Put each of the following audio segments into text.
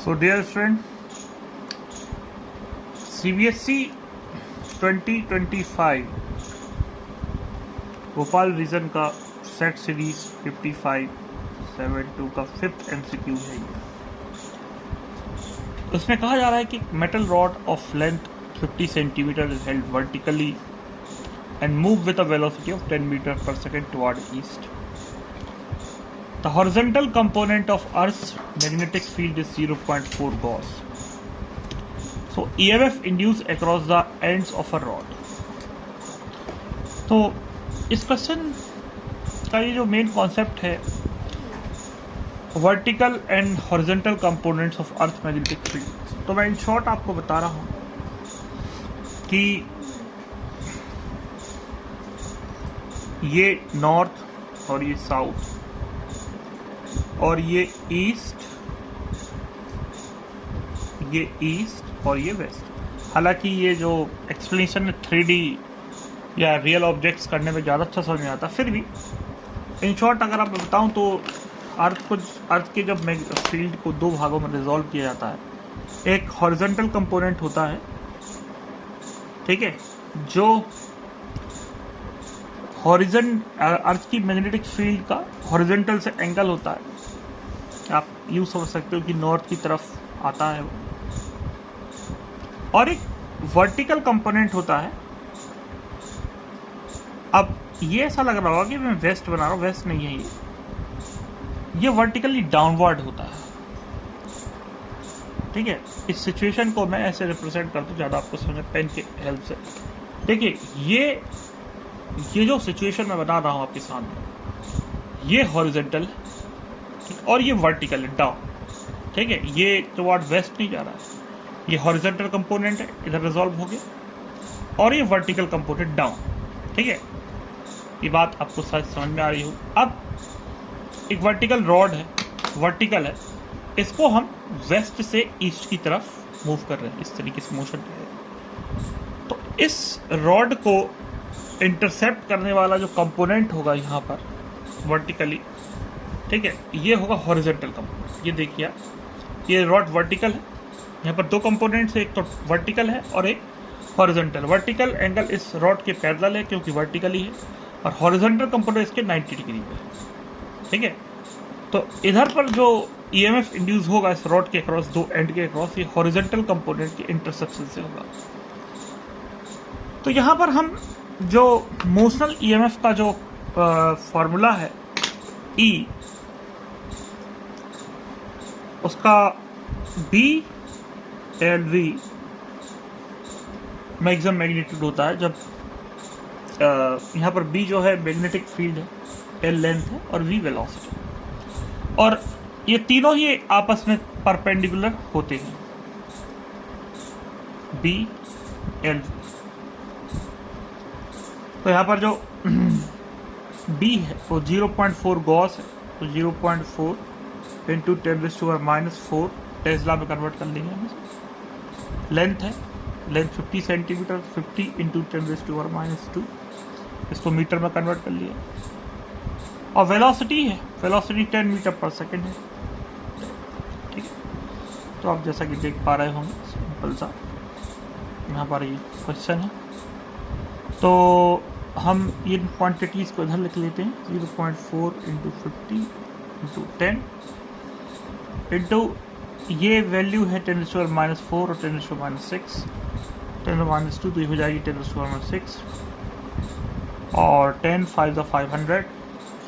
So dear friend, CBSE 2025 Bhopal region का set series 5572 का fifth MCQ है ये। उसमें कहा जा रहा है कि metal rod of length 50 centimetre is held vertically and move with a velocity of 10 meters per second toward east. The horizontal component of Earth's magnetic field is 0.4 Gauss. So EMF induced across the ends of a rod. तो इस question का ये जो main concept है, vertical and horizontal components of earth magnetic field, तो मैं in short आपको बता रहा हूँ कि ये नॉर्थ और ये साउथ और ये ईस्ट और ये वेस्ट। हालांकि ये जो एक्सप्लेनेशन 3D या रियल ऑब्जेक्ट्स करने में ज़्यादा अच्छा समझ में आता, फिर भी इन शॉर्ट अगर आप बताऊं तो अर्थ के जब फील्ड को दो भागों में रिजॉल्व किया जाता है, एक हॉरिजॉन्टल कंपोनेंट होता है, ठीक है, जो अर्थ की मैग्नेटिक फील्ड का हॉरिजॉन्टल से एंगल होता है। आप यूँ समझ सकते हो कि नॉर्थ की तरफ आता है वो। और एक वर्टिकल कंपोनेंट होता है। अब ये ऐसा लग रहा होगा कि मैं वेस्ट बना रहा हूँ, वेस्ट नहीं है ये वर्टिकली डाउनवर्ड होता है, ठीक है। इस सिचुएशन को मैं ऐसे रिप्रेजेंट करता हूँ, ज़्यादा आपको समझ पेन के हेल्प से। देखिए ये जो सिचुएशन मैं बता रहा हूँ आपके सामने, ये हॉरिजॉन्टल और ये वर्टिकल है, डाउन, ठीक है। ये टुवर्ड वेस्ट नहीं जा रहा है, ये हॉरिजॉन्टल कंपोनेंट है, इधर रिजॉल्व हो गया, और ये वर्टिकल कंपोनेंट डाउन, ठीक है। ये बात आपको समझ में आ रही हो। अब एक वर्टिकल रॉड है, वर्टिकल है, इसको हम वेस्ट से ईस्ट की तरफ मूव कर रहे हैं, इस तरीके से मोशन कर रहे हैं। तो इस रॉड को इंटरसेप्ट करने वाला जो कंपोनेंट होगा यहाँ पर वर्टिकली, ठीक है, ये होगा हॉरिजॉन्टल कंपोनेंट। ये देखिए, ये रॉड वर्टिकल है, यहाँ पर दो कंपोनेंट्स है, एक तो वर्टिकल है और एक हॉरिजॉन्टल। वर्टिकल एंगल इस रॉड के पैरेलल है क्योंकि वर्टिकली है, और हॉरिजॉन्टल कंपोनेंट इसके 90 डिग्री पे है, ठीक है। तो इधर पर जो EMF इंड्यूस होगा इस रॉड के अक्रॉस, दो एंड के अक्रॉस, ये हॉरिजॉन्टल कंपोनेंट के इंटरसेप्शन से होगा। तो यहाँ पर हम जो मोशनल EMF का जो फॉर्मूला है E, उसका BLV मैक्सिमम मैग्नीट्यूड होता है, जब यहाँ पर B जो है मैग्नेटिक फील्ड है, L लेंथ है और V वेलोसिटी, और ये तीनों ही आपस में परपेंडिकुलर होते हैं, BLV। तो यहाँ पर जो B है वो 0.4 गॉस है, तो 0.4 इंटू 10⁻⁴ टेस्ला में कन्वर्ट कर लेंगे हम। लेंथ है, लेंथ 50 सेंटीमीटर, 50 इंटू 10⁻², इसको मीटर में कन्वर्ट कर लिया। और वेलोसिटी है, वेलोसिटी 10 मीटर पर सेकेंड है, ठीक है। तो आप जैसा कि देख पा रहे होंगे, सिंपल सा यहाँ पर ये क्वेश्चन है। तो हम ये क्वांटिटीज़ को इधर लिख लेते हैं, 0.4 इंटू 50 इंटू 10 इंटू ये वैल्यू है 10⁻⁴ और 10⁻⁶, 10⁻², तो ये हो जाएगी 10⁻⁶, और 10 5 500,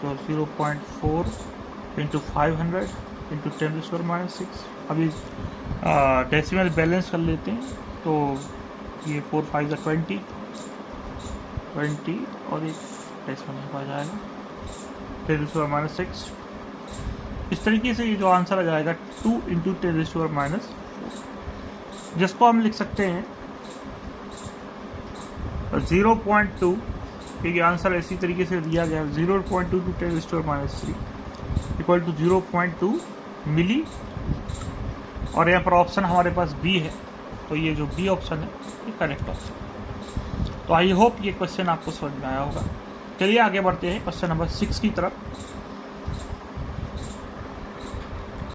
सो 0.4 इंटू 500 इंटू 10⁻⁶। अभी डेसिमल बैलेंस कर लेते हैं, तो ये 4 5 20 और एक डेसिमल आ जाएगा 10⁻⁶। इस तरीके से ये जो आंसर आ जाएगा 2 इंटू 10⁻⁴, जिसको हम लिख सकते हैं 0.2, क्योंकि आंसर इसी तरीके से दिया गया है, 0.2 टू 10⁻³ इक्वल टू 0.2 मिली। और यहाँ पर ऑप्शन हमारे पास B है, तो ये जो B ऑप्शन है ये करेक्ट ऑप्शन। तो आई होप ये क्वेश्चन आपको समझ में आया होगा। चलिए आगे बढ़ते हैं क्वेश्चन नंबर 6 की तरफ।